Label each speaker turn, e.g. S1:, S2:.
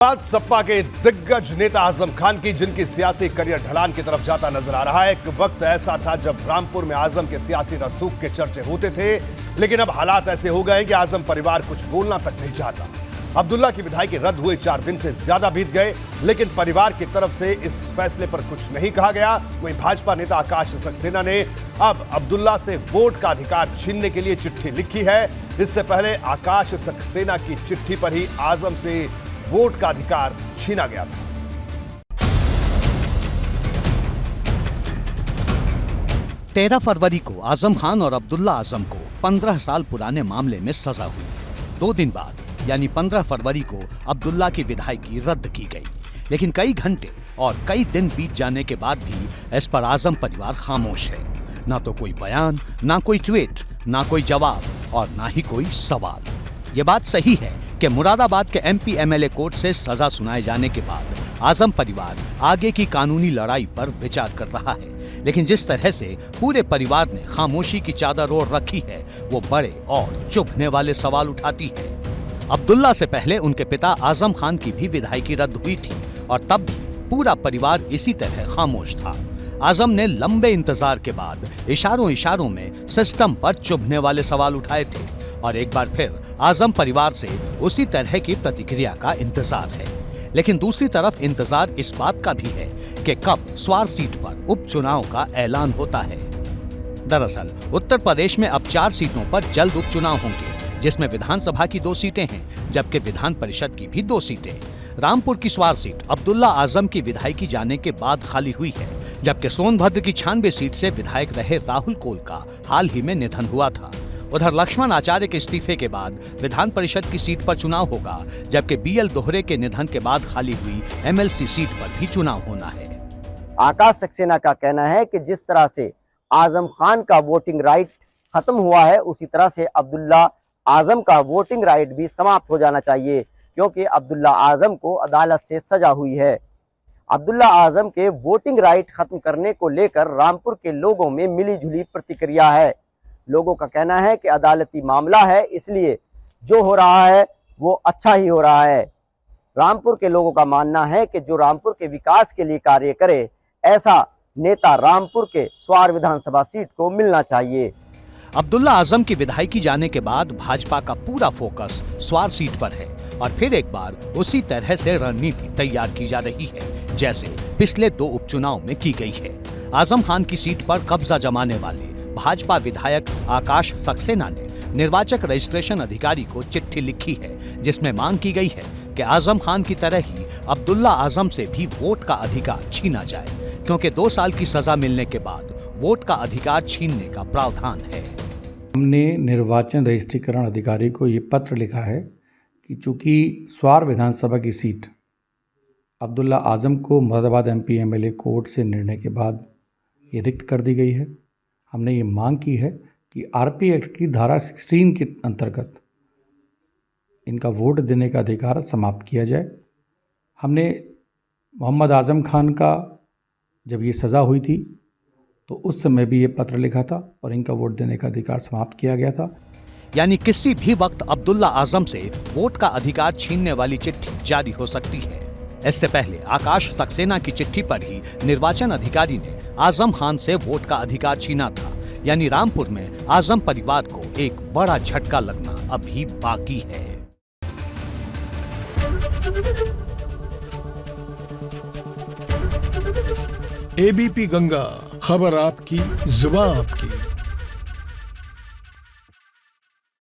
S1: बात सपा के दिग्गज नेता आजम खान की, जिनकी सियासी करियर ढलान की तरफ जाता नजर आ रहा है। एक वक्त ऐसा था जब रामपुर में आजम के सियासी रसूख के चर्चे होते थे, लेकिन अब हालात ऐसे हो गए कि आजम परिवार कुछ बोलना तक नहीं चाहता। अब्दुल्ला की विधायकी रद्द हुए 4 दिन से ज्यादा बीत गए, लेकिन परिवार की तरफ से इस फैसले पर कुछ नहीं कहा गया। वहीं भाजपा नेता आकाश सक्सेना ने अब अब्दुल्ला से वोट का अधिकार छीनने के लिए चिट्ठी लिखी है। इससे पहले आकाश सक्सेना की चिट्ठी पर ही आजम से वोट का अधिकार छीना गया था।
S2: तेरह फरवरी को आजम खान और अब्दुल्ला आजम को 15 साल पुराने मामले में सजा हुई। 2 दिन बाद यानी 15 फरवरी को अब्दुल्ला की विधायकी रद्द की गई, लेकिन कई घंटे और कई दिन बीत जाने के बाद भी इस पर आजम परिवार खामोश है। ना तो कोई बयान, ना कोई ट्वीट, ना कोई जवाब और ना ही कोई सवाल। ये बात सही है कि मुरादाबाद के एमपी एमएलए कोर्ट से सजा सुनाए जाने के बाद आजम परिवार आगे की कानूनी लड़ाई पर विचार कर रहा है, लेकिन जिस तरह से पूरे परिवार ने खामोशी की चादर ओढ़ रखी है, वो बड़े और चुभने वाले सवाल उठाती है। अब्दुल्ला से पहले उनके पिता आजम खान की भी विधायकी रद्द हुई थी और तब भी पूरा परिवार इसी तरह खामोश था। आजम ने लंबे इंतजार के बाद इशारों इशारों में सिस्टम पर चुभने वाले सवाल उठाए थे और एक बार फिर आजम परिवार से उसी तरह की प्रतिक्रिया का इंतजार है। लेकिन दूसरी तरफ इंतजार इस बात का भी है कि कब स्वार सीट पर उपचुनाव का ऐलान होता है। दरअसल उत्तर प्रदेश में अब 4 सीटों पर जल्द उपचुनाव होंगे, जिसमें विधानसभा की 2 सीटें हैं, जबकि विधान परिषद की भी 2 सीटें। रामपुर की स्वार सीट अब्दुल्ला आजम की विधायकी जाने के बाद खाली हुई है, जबकि सोनभद्र की 96 सीट से विधायक रहे राहुल कोल का हाल ही में निधन हुआ था। उधर लक्ष्मण आचार्य के इस्तीफे के बाद विधान परिषद की सीट पर चुनाव होगा, जबकि बीएल दोहरे के निधन के बाद खाली हुई एमएलसी सीट पर भी चुनाव होना है।
S3: आकाश सक्सेना का कहना है कि जिस तरह से आजम खान का वोटिंग राइट खत्म हुआ है, उसी तरह से अब्दुल्ला आजम का वोटिंग राइट भी समाप्त हो जाना चाहिए, क्योंकि अब्दुल्ला आजम को अदालत से सजा हुई है। अब्दुल्ला आजम के वोटिंग राइट खत्म करने को लेकर रामपुर के लोगों में मिलीजुली प्रतिक्रिया है। लोगों का कहना है कि अदालती मामला है, इसलिए जो हो रहा है वो अच्छा ही हो रहा है। रामपुर के लोगों का मानना है कि जो रामपुर के विकास के लिए कार्य करे, ऐसा नेता रामपुर के स्वार विधानसभा सीट को मिलना चाहिए।
S2: अब्दुल्ला आजम की विधायकी जाने के बाद भाजपा का पूरा फोकस स्वार सीट पर है और फिर एक बार उसी तरह से रणनीति तैयार की जा रही है, जैसे पिछले 2 उपचुनाव में की गई है। आजम खान की सीट पर कब्जा जमाने वाले भाजपा विधायक आकाश सक्सेना ने निर्वाचक रजिस्ट्रेशन अधिकारी को चिट्ठी लिखी है, जिसमें मांग की गई है कि आजम खान की तरह ही अब्दुल्ला आजम से भी वोट का अधिकार छीना जाए, क्योंकि 2 साल की सजा मिलने के बाद वोट का अधिकार छीनने का प्रावधान है।
S4: हमने निर्वाचन रजिस्ट्रीकरण अधिकारी को ये पत्र लिखा है कि चूंकि स्वार विधानसभा की सीट अब्दुल्ला आजम को मुरादाबाद एमपी एमएलए कोर्ट से निर्णय के बाद ये रिक्त कर दी गई है, हमने ये मांग की है कि आरपी एक्ट की धारा 16 के अंतर्गत इनका वोट देने का अधिकार समाप्त किया जाए। हमने मोहम्मद आजम खान का जब ये सज़ा हुई थी तो उस समय भी ये पत्र लिखा था और इनका वोट देने का अधिकार समाप्त किया गया था।
S2: यानी किसी भी वक्त अब्दुल्ला आजम से वोट का अधिकार छीनने वाली चिट्ठी जारी हो सकती है। इससे पहले आकाश सक्सेना की चिट्ठी पर ही निर्वाचन अधिकारी ने आजम खान से वोट का अधिकार छीना था। यानी रामपुर में आजम परिवार को एक बड़ा झटका लगना अभी बाकी है।
S5: एबीपी गंगा, खबर आपकी, जुबान आपकी।